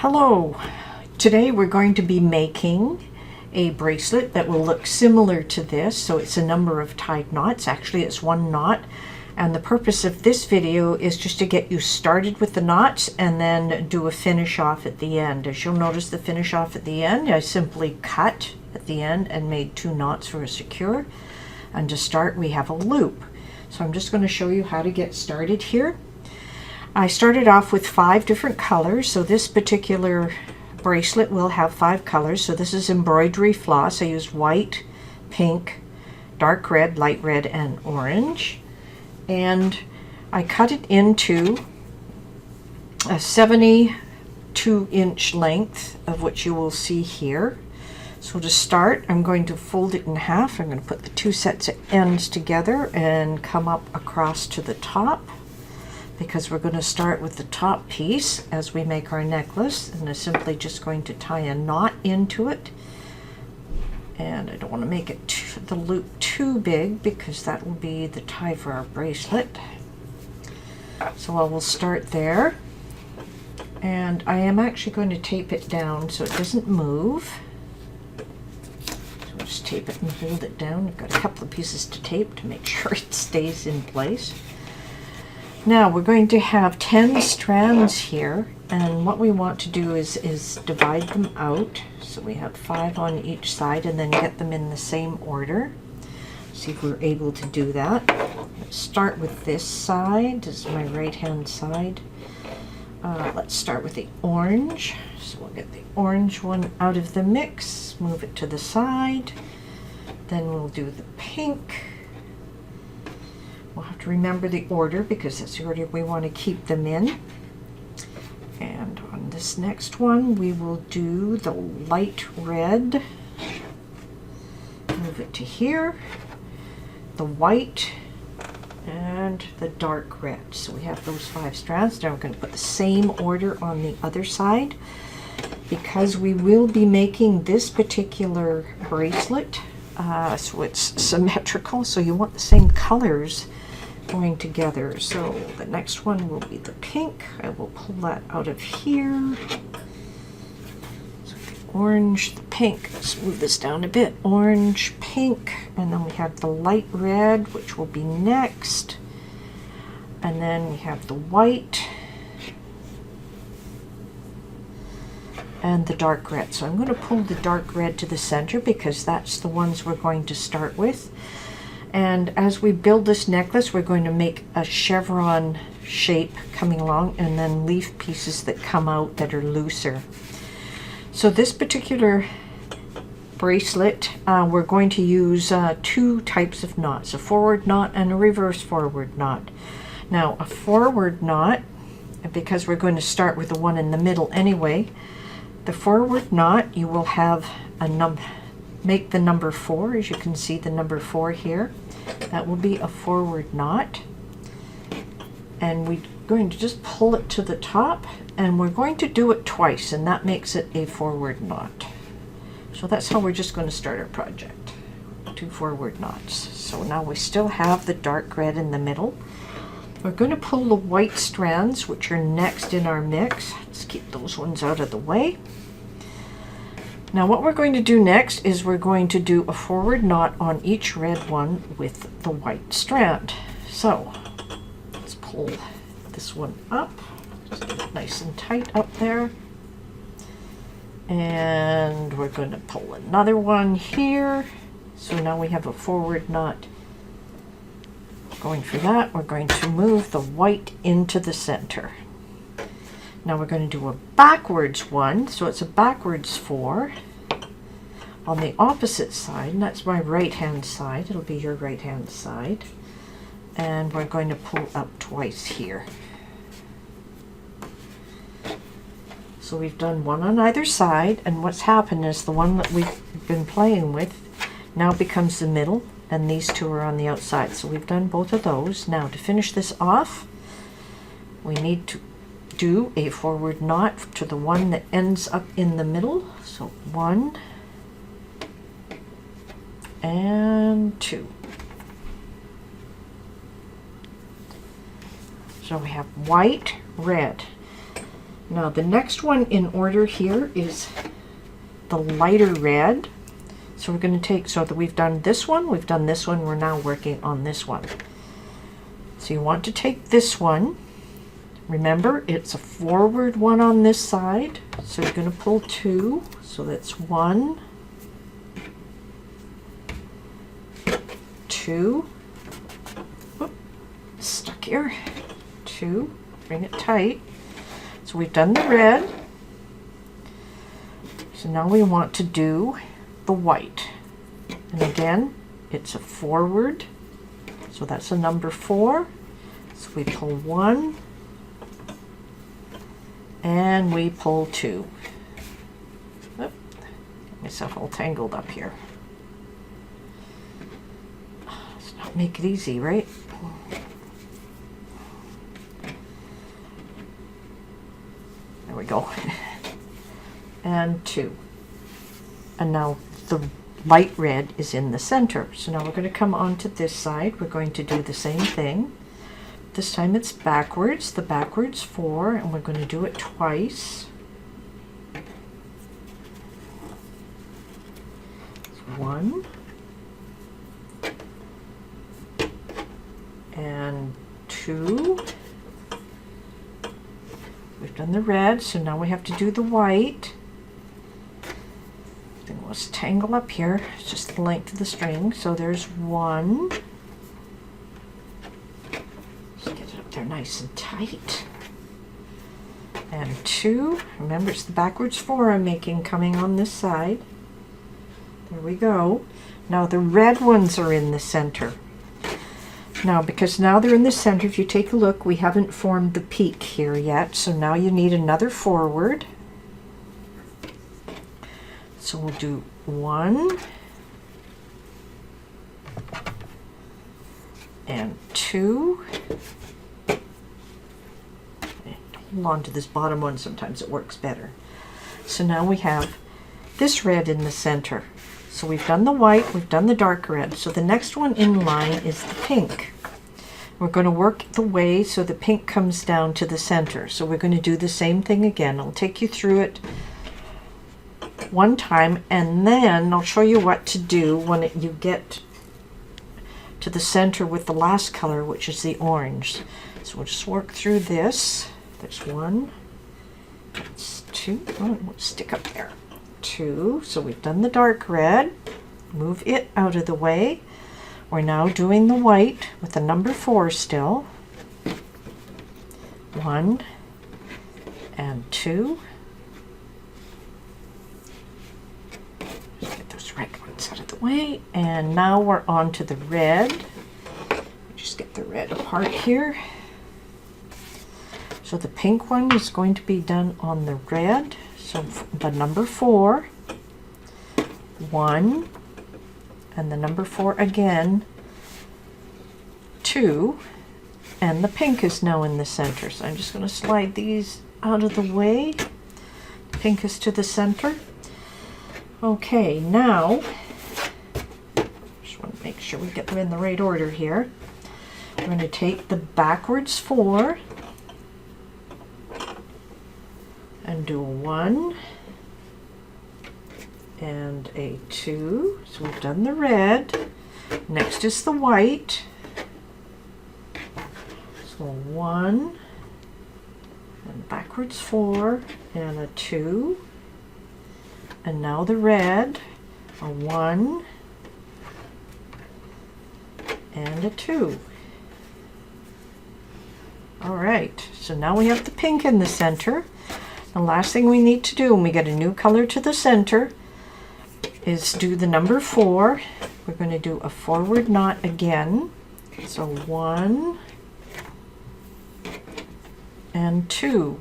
Hello! Today we're going to be making a bracelet that will look similar to this. So it's a number of tied knots. Actually, it's one knot. And the purpose of this video is just to get you started with the knots and then do a finish off at the end. As you'll notice, the finish off at the end, I simply cut at the end and made 2 knots for a secure. And to start, we have a loop. So I'm just going to show you how to get started here. I started off with 5 different colors. So this particular bracelet will have 5 colors. So this is embroidery floss. I used white, pink, dark red, light red, and orange. And I cut it into a 72-inch length, of which you will see here. So to start, I'm going to fold it in half. I'm going to put the 2 sets of ends together and come up across to the top, because we're going to start with the top piece as we make our necklace, and I'm simply just going to tie a knot into it. And I don't want to make it the loop too big, because that will be the tie for our bracelet. So I will start there, and I am actually going to tape it down so it doesn't move. So I'll just tape it and hold it down. I've got a couple of pieces to tape to make sure it stays in place. Now we're going to have 10 strands here, and what we want to do is divide them out. So we have 5 on each side and then get them in the same order. See if we're able to do that. Let's start with this side. This is my right hand side. Let's start with the orange. So we'll get the orange one out of the mix, move it to the side. Then we'll do the pink. We'll have to remember the order because that's the order we want to keep them in. And on this next one, we will do the light red. Move it to here. The white and the dark red. So we have those 5 strands. Now we're going to put the same order on the other side, because we will be making this particular bracelet. So it's symmetrical, so you want the same colors going together. So the next one will be the pink. I will pull that out of here. So the orange, the pink. Let's move this down a bit. Orange, pink, and then we have the light red, which will be next. And then we have the white and the dark red. So I'm going to pull the dark red to the center because that's the ones we're going to start with. And as we build this necklace, we're going to make a chevron shape coming along, and then leaf pieces that come out that are looser. So this particular bracelet, we're going to use 2 types of knots, a forward knot and a reverse forward knot. Now a forward knot, because we're going to start with the one in the middle anyway, the forward knot, you will have make the number 4, as you can see the number 4 here. That will be a forward knot. And we're going to just pull it to the top, and we're going to do it twice, and that makes it a forward knot. So that's how we're just going to start our project. 2 forward knots. So now we still have the dark red in the middle. We're going to pull the white strands, which are next in our mix. Let's keep those ones out of the way. Now what we're going to do next is we're going to do a forward knot on each red one with the white strand. So let's pull this one up, just get it nice and tight up there. And we're going to pull another one here. So now we have a forward knot. Going for that, we're going to move the white into the center. Now we're going to do a backwards one, so it's a backwards 4 on the opposite side, and that's my right hand side. It'll be your right hand side. And we're going to pull up twice here. So we've done one on either side, and what's happened is the one that we've been playing with now becomes the middle, and these 2 are on the outside. So we've done both of those. Now to finish this off, we need to do a forward knot to the one that ends up in the middle. So 1 and 2. So we have white, red. Now the next one in order here is the lighter red. So we're going to take, so that we've done this one, we're now working on this one. So you want to take this one. Remember, it's a forward one on this side. So you're going to pull 2. So that's 1, 2, whoop, stuck here, 2, bring it tight. So we've done the red. So now we want to do the white. And again, it's a forward. So that's a number 4. So we pull 1 and we pull 2. Oop, get myself all tangled up here. Let's not make it easy, right? There we go. And 2. And now the light red is in the center. So now we're going to come onto this side. We're going to do the same thing. This time it's backwards, the backwards 4, and we're going to do it twice. 1 and 2. We've done the red, so now we have to do the white. Then let's tangle up here. It's just the length of the string. So there's 1. Just get it up there nice and tight. And 2. Remember, it's the backwards 4 I'm making coming on this side. There we go. Now the red ones are in the center. Now, because now they're in the center, if you take a look, we haven't formed the peak here yet. So now you need another forward. So we'll do 1 and 2. Hold on to this bottom one, sometimes it works better. So now we have this red in the center. So we've done the white, we've done the dark red. So the next one in line is the pink. We're going to work the way so the pink comes down to the center. So we're going to do the same thing again. I'll take you through it one time, and then I'll show you what to do when you get to the center with the last color, which is the orange. So we'll just work through this. There's 1, that's 2, oh, we'll stick up there. 2, so we've done the dark red, move it out of the way. We're now doing the white with the number 4 still. 1 and 2. Just get those red ones out of the way, and now we're on to the red. Just get the red apart here. So the pink one is going to be done on the red. So the number 4, 1, and the number 4 again, 2, and the pink is now in the center. So I'm just going to slide these out of the way. The pink is to the center. Okay, now, just want to make sure we get them in the right order here. We're going to take the backwards 4 and do a 1 and a 2. So we've done the red. Next is the white. So 1 and backwards 4 and a 2. And now the red, a 1 and a 2. All right, so now we have the pink in the center. The last thing we need to do when we get a new color to the center is do the number 4. We're going to do a forward knot again. So 1 and 2.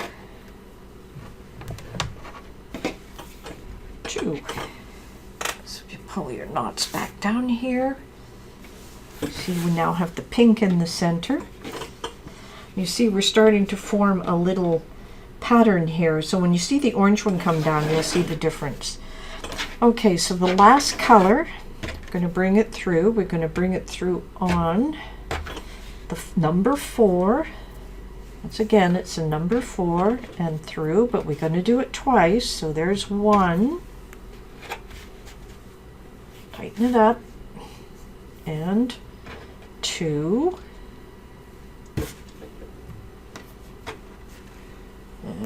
2. So if you pull your knots back down here, see we now have the pink in the center. You see we're starting to form a little pattern here. So when you see the orange one come down, you'll see the difference. Okay, so the last color, we're going to bring it through. We're going to bring it through on the number 4. Once again, it's a number 4 and through, but we're going to do it twice. So there's 1. Tighten it up. And 2.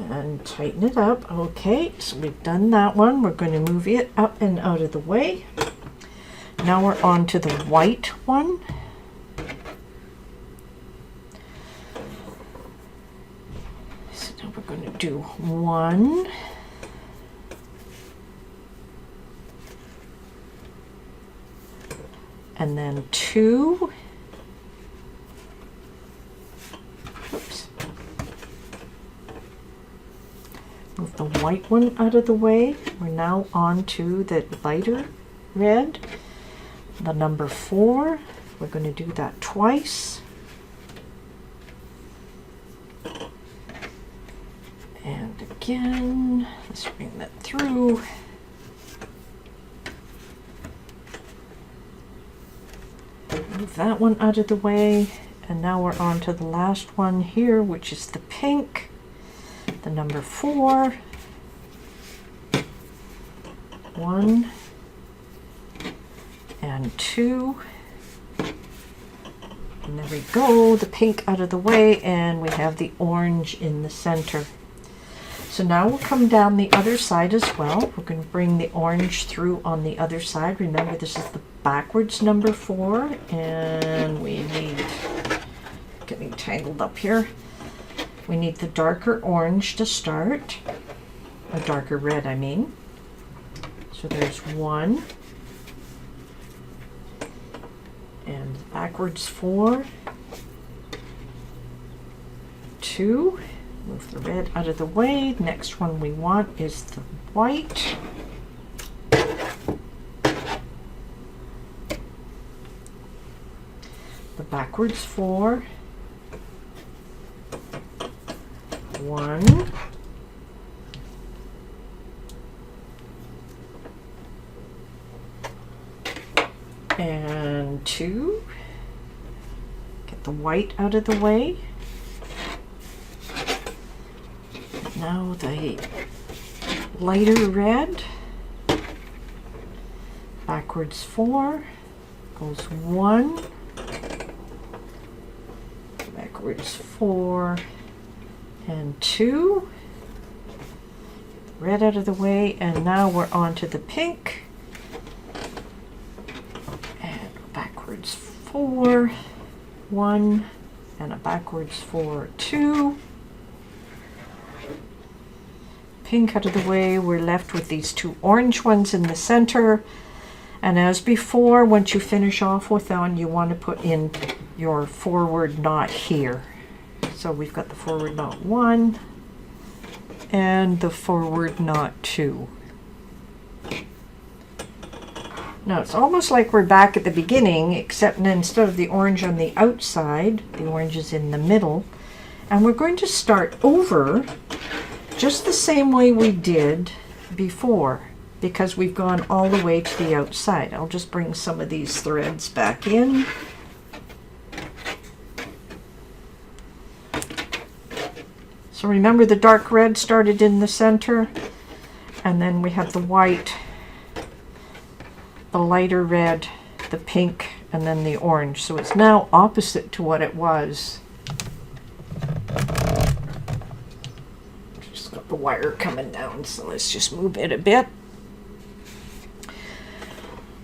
And tighten it up. Okay, so we've done that one. We're going to move it up and out of the way. Now we're on to the white one. So now we're going to do 1. And then 2. Oops. Move the white one out of the way. We're now on to the lighter red, the number 4. We're going to do that twice. And again, let's bring that through. Move that one out of the way. And now we're on to the last one here, which is the pink. The number 4, 1 and 2, and there we go, the pink out of the way, and we have the orange in the center. So now we'll come down the other side as well. We're going to bring the orange through on the other side. Remember, this is the backwards number 4, and we need, getting tangled up here. We need the darker orange to start, a darker red, I mean. So there's 1, and backwards 4, 2, move the red out of the way. Next one we want is the white. The backwards 4, 1, and 2. Get the white out of the way. Now the lighter red. Backwards 4 goes 1. Backwards 4 and 2. Red out of the way, and now we're on to the pink. And backwards 4, 1, and a backwards 4, 2. Pink out of the way, we're left with these 2 orange ones in the center. And as before, once you finish off with one, you want to put in your forward knot here. So we've got the forward knot 1 and the forward knot 2. Now it's almost like we're back at the beginning, except instead of the orange on the outside, the orange is in the middle. And we're going to start over just the same way we did before, because we've gone all the way to the outside. I'll just bring some of these threads back in. So remember, the dark red started in the center, and then we have the white, the lighter red, the pink, and then the orange. So it's now opposite to what it was. Just got the wire coming down, so let's just move it a bit.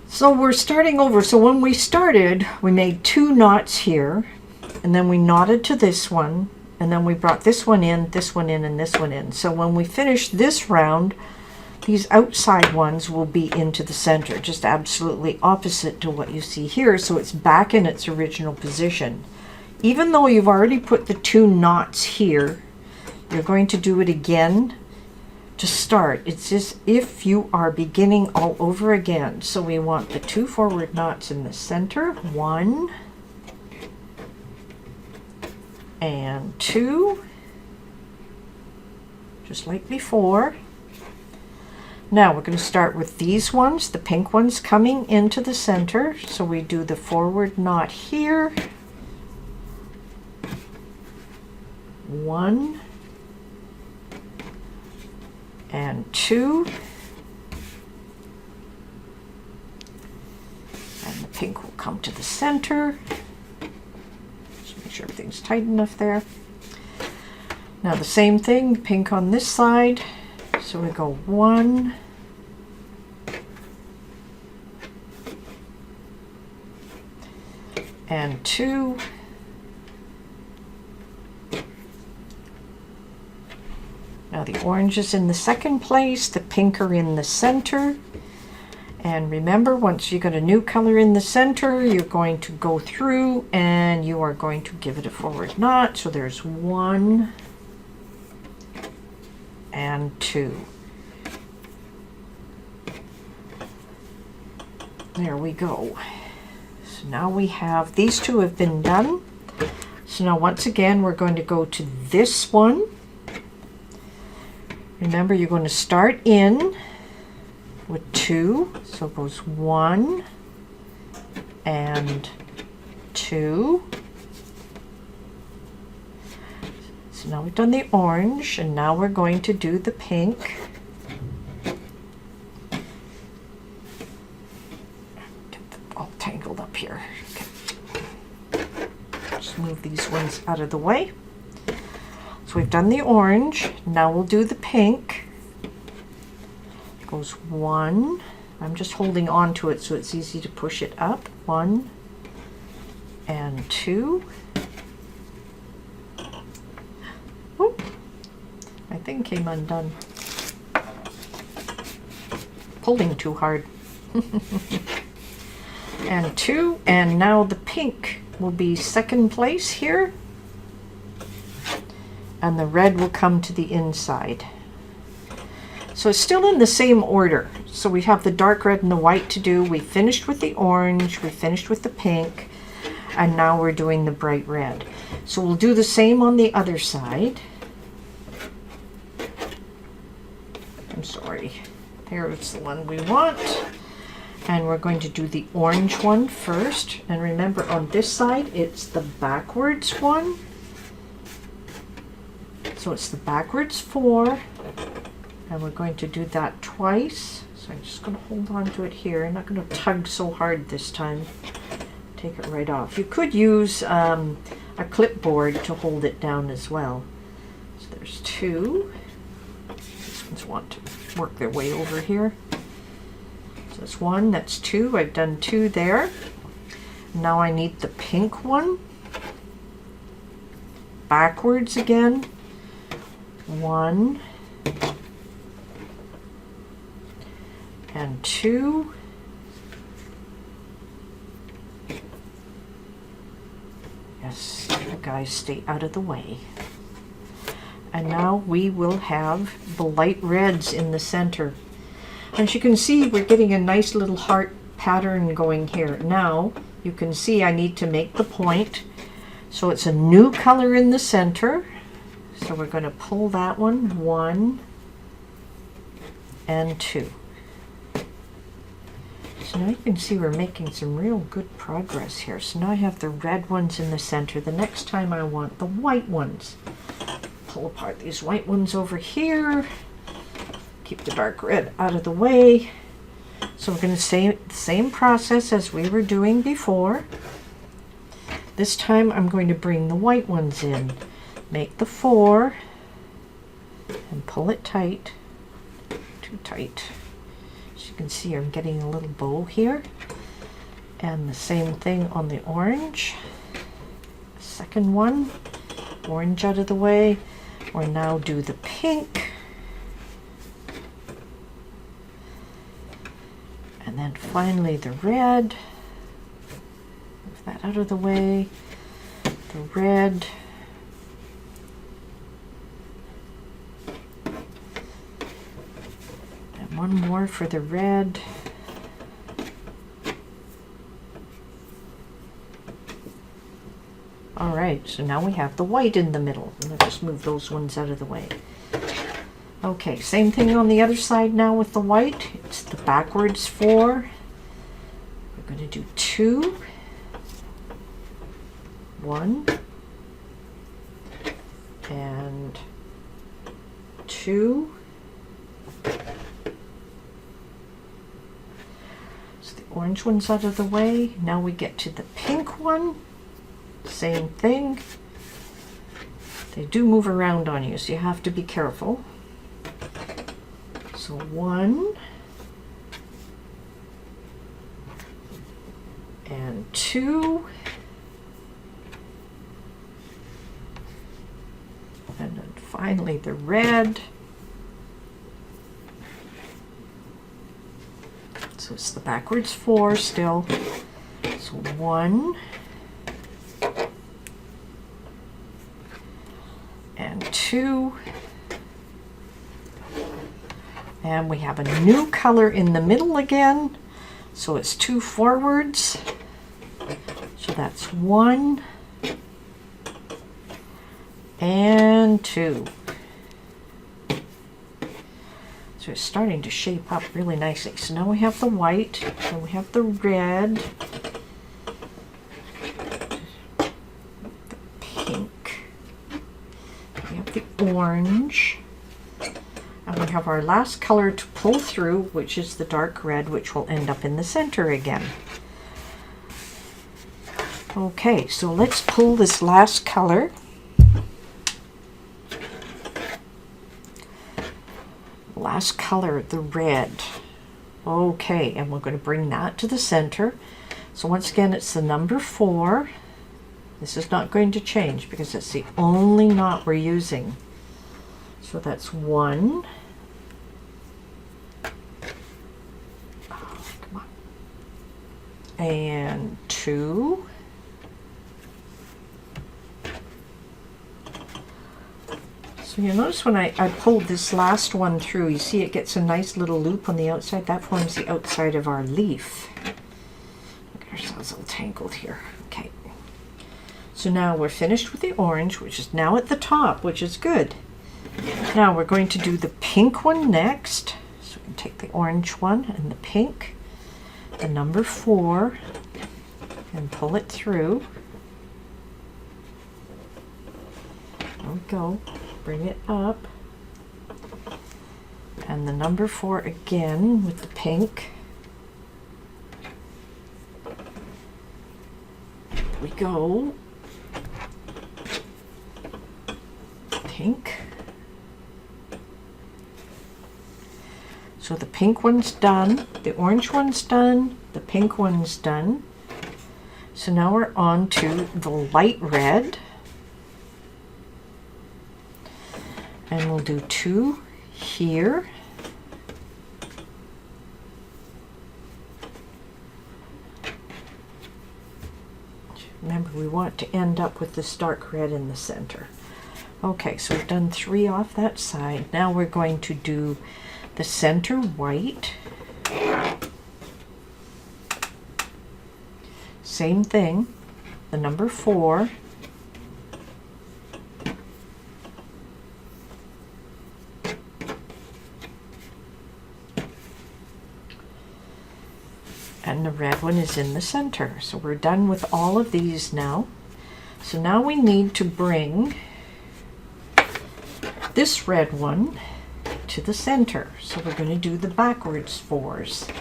So we're starting over. So when we started, we made 2 knots here, and then we knotted to this one, and then we brought this one in, and this one in. So when we finish this round, these outside ones will be into the center, just absolutely opposite to what you see here. So it's back in its original position. Even though you've already put the 2 knots here, you're going to do it again to start. It's as if you are beginning all over again. So we want the 2 forward knots in the center, 1 and 2, just like before. Now we're going to start with these ones, the pink ones coming into the center. So we do the forward knot here, 1 and 2. And the pink will come to the center. Just make sure everything's tight enough there. Now the same thing, pink on this side. So we go 1 and 2. Now the orange is in the second place, the pink are in the center. And remember, once you got a new color in the center, you're going to go through and you are going to give it a forward knot. So there's 1 and 2. There we go. So now we have, these two have been done. So now once again, we're going to go to this one. Remember, you're going to start in with 2. So it goes 1 and 2. So now we've done the orange, and now we're going to do the pink. Get them all tangled up here. Okay. Just move these ones out of the way. So we've done the orange. Now we'll do the pink. It goes 1. I'm just holding on to it so it's easy to push it up. 1 and 2. Oop, my thing came undone. Pulling too hard. And 2, and now the pink will be second place here, and the red will come to the inside. So it's still in the same order. So we have the dark red and the white to do. We finished with the orange, we finished with the pink, and now we're doing the bright red. So we'll do the same on the other side. I'm sorry. There's the one we want. And we're going to do the orange one first. And remember, on this side, it's the backwards one. So it's the backwards 4. And we're going to do that twice. So I'm just going to hold on to it here. I'm not going to tug so hard this time. Take it right off. You could use a clipboard to hold it down as well. So there's 2. These ones want to work their way over here. So that's 1, that's 2. I've done 2 there. Now I need the pink one. Backwards again. 1 and 2. Yes, you guys stay out of the way. And now we will have the light reds in the center. As you can see, we're getting a nice little heart pattern going here. Now you can see I need to make the point. So it's a new color in the center. So we're going to pull that one, 1 and 2. So now you can see we're making some real good progress here. So now I have the red ones in the center. The next time I want the white ones. Pull apart these white ones over here. Keep the dark red out of the way. So we're going to say the same process as we were doing before. This time I'm going to bring the white ones in. Make the 4 and pull it tight. Too tight. As you can see, I'm getting a little bow here. And the same thing on the orange. Second one, orange out of the way. We'll now do the pink. And then finally the red. Move that out of the way. The red. And one more for the red. All right, so now we have the white in the middle. Let's just move those ones out of the way. Okay, same thing on the other side now with the white. It's the backwards 4. We're going to do 2, 1, and 2. So the orange one's out of the way. Now we get to the pink one. Same thing. They do move around on you, so you have to be careful. So 1 and 2. And then finally the red. So it's the backwards 4 still. So 1 and 2. And we have a new color in the middle again. So it's 2 forwards. So that's 1 and 2. So it's starting to shape up really nicely. So now we have the white, and we have the red, the pink, we have the orange, and we have our last color to pull through, which is the dark red, which will end up in the center again. Okay, so let's pull this last color. Last color, the red. Okay, and we're going to bring that to the center. So once again, it's the number 4. This is not going to change because it's the only knot we're using. So that's 1. Oh, come on. And 2. So you'll notice when I pulled this last one through, you see it gets a nice little loop on the outside. That forms the outside of our leaf. Look at ourselves all tangled here. Okay. So now we're finished with the orange, which is now at the top, which is good. Now we're going to do the pink one next. So we can take the orange one and the pink, the number 4, and pull it through. There we go. Bring it up, and the number 4 again with the pink. There we go. Pink. So the pink one's done, the orange one's done, the pink one's done. So now we're on to the light red. And we'll do 2 here. Remember, we want to end up with this dark red in the center. Okay, so we've done 3 off that side. Now we're going to do the center white. Same thing, the number 4. And the red one is in the center. So we're done with all of these now. So now we need to bring this red one to the center. So we're going to do the backwards 4s. So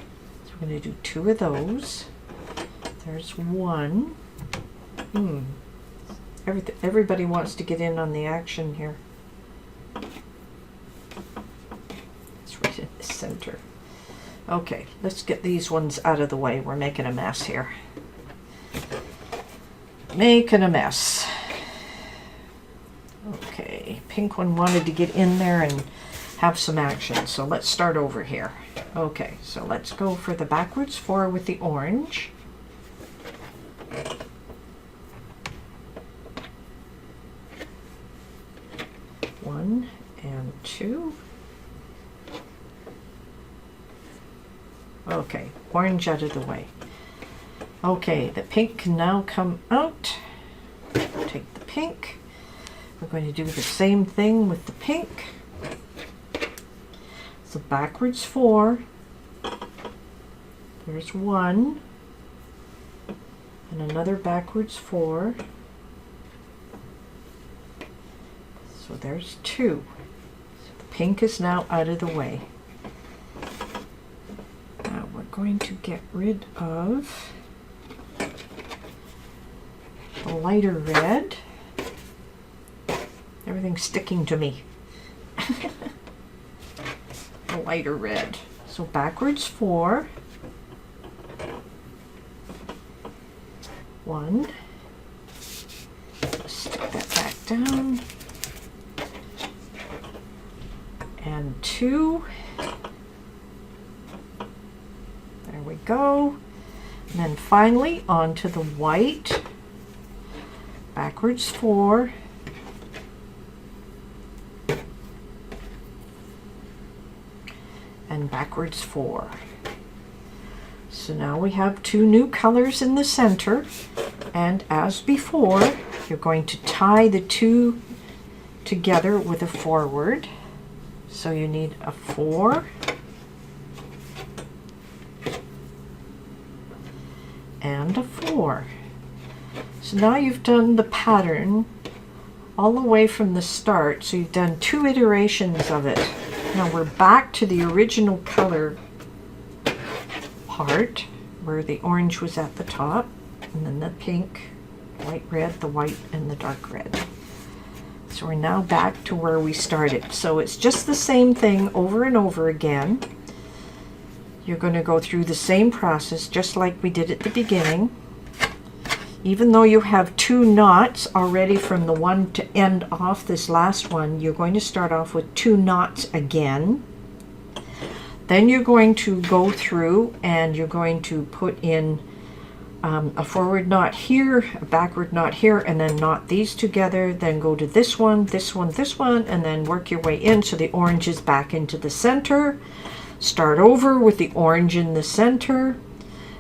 we're going to do 2 of those. There's 1. Everybody wants to get in on the action here. It's right in the center. Okay, let's get these ones out of the way. We're making a mess here. Making a mess. Okay, pink one wanted to get in there and have some action, so let's start over here. Okay, so let's go for the backwards 4 with the orange. One and 2. Okay, orange out of the way. Okay, the pink can now come out. Take the pink. We're going to do the same thing with the pink. So backwards 4. There's 1. And another backwards 4. So there's 2. So the pink is now out of the way. Now we're going to get rid of the lighter red. Everything's sticking to me. The lighter red. So backwards 4. 1. Stick that back down. And 2. There we go. And then finally onto the white. Backwards 4. And backwards 4. So now we have 2 new colors in the center, and as before, you're going to tie the 2 together with a forward. So you need a 4 and a 4. So now you've done the pattern all the way from the start, so you've done 2 iterations of it. Now we're back to the original color part where the orange was at the top, and then the pink, light red, the white, and the dark red. So we're now back to where we started. So it's just the same thing over and over again. You're going to go through the same process just like we did at the beginning. Even though you have 2 knots already from the one to end off this last one, you're going to start off with 2 knots again. Then you're going to go through and you're going to put in a forward knot here, a backward knot here, and then knot these together, then go to this one, this one, this one, and then work your way in so the orange is back into the center. Start over with the orange in the center,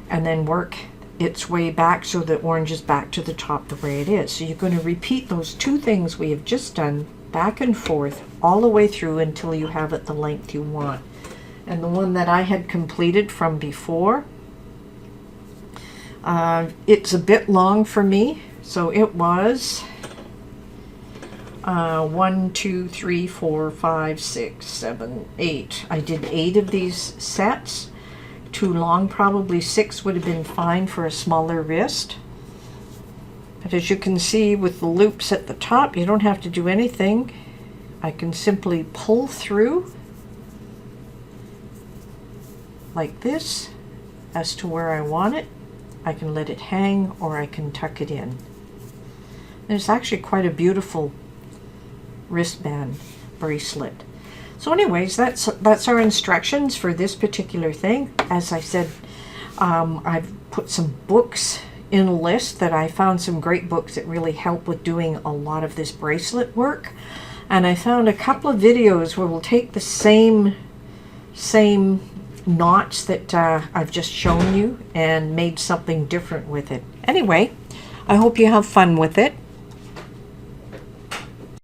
and then work its way back so the orange is back to the top the way it is. So you're going to repeat those 2 things we have just done back and forth all the way through until you have it the length you want. And the one that I had completed from before, it's a bit long for me, so it was 1, 2, 3, 4, 5, 6, 7, 8. I did 8 of these sets. Too long, probably 6 would have been fine for a smaller wrist. But as you can see with the loops at the top, you don't have to do anything. I can simply pull through like this as to where I want it. I can let it hang or I can tuck it in. And it's actually quite a beautiful wristband bracelet. So anyways, that's our instructions for this particular thing. As I said, I've put some books in a list that I found some great books that really help with doing a lot of this bracelet work. And I found a couple of videos where we'll take the same knots that I've just shown you and made something different with it. Anyway, I hope you have fun with it.